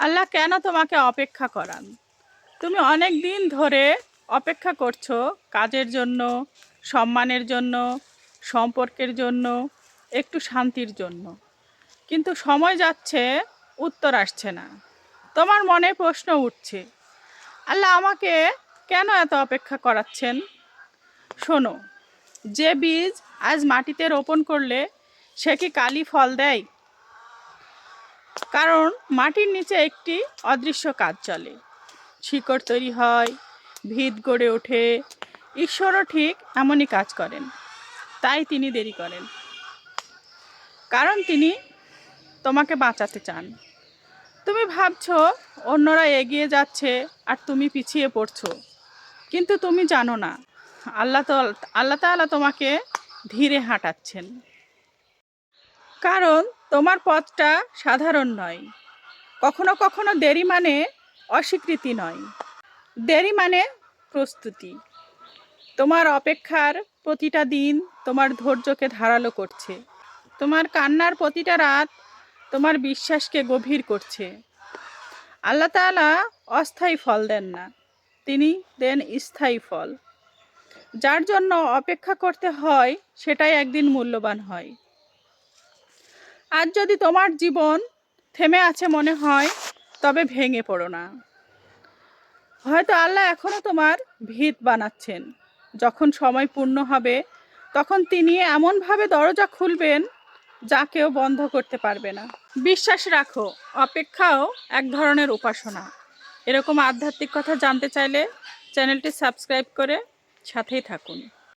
আল্লাহ কেন তোমাকে অপেক্ষা করান? তুমি অনেক দিন ধরে অপেক্ষা করছো কাজের জন্য, সম্মানের জন্য, সম্পর্কের জন্য, একটু শান্তির জন্য। কিন্তু সময় যাচ্ছে, উত্তর আসছে না। তোমার মনে প্রশ্ন উঠছে, আল্লাহ আমাকে কেন এত অপেক্ষা করাচ্ছেন? শোনো, যে বীজ আজ মাটিতে রোপণ করলে সে কি কালই ফল দেয়? কারণ মাটির নিচে একটি অদৃশ্য কাজ চলে। শিকড় তৈরি হয়, ভিত গড়ে ওঠে। ঈশ্বরও ঠিক এমনই কাজ করেন। তাই তিনি দেরি করেন, কারণ তিনি তোমাকে বাঁচাতে চান। তুমি ভাবছো অন্যরা এগিয়ে যাচ্ছে আর তুমি পিছিয়ে পড়ছো, কিন্তু তুমি জানো না আল্লাহ তাআলা তোমাকে ধীরে হাঁটাচ্ছেন। কারণ তোমার পথটা সাধারণ নয়। কখনো কখনো দেরি মানে অস্বীকৃতি নয়, দেরি মানে প্রস্তুতি। তোমার অপেক্ষার প্রতিটা দিন তোমার ধৈর্যকে ধারালো করছে। তোমার কান্নার প্রতিটা রাত তোমার বিশ্বাসকে গভীর করছে। আল্লাহ তাআলা অস্থায়ী ফল দেন না, তিনি দেন স্থায়ী ফল। যার জন্য অপেক্ষা করতে হয় সেটাই একদিন মূল্যবান হয়। আজ যদি তোমার জীবন থেমে আছে মনে হয়, তবে ভেঙে পড়ো না। হয়তো আল্লাহ এখনো তোমার ভিত বানাচ্ছেন। যখন সময় পূর্ণ হবে, তখন তিনি এমনভাবে দরজা খুলবেন যা কেউ বন্ধ করতে পারবে না। বিশ্বাস রাখো, অপেক্ষাও এক ধরনের উপাসনা। এরকম আধ্যাত্মিক কথা জানতে চাইলে চ্যানেলটি সাবস্ক্রাইব করে সাথেই থাকুন।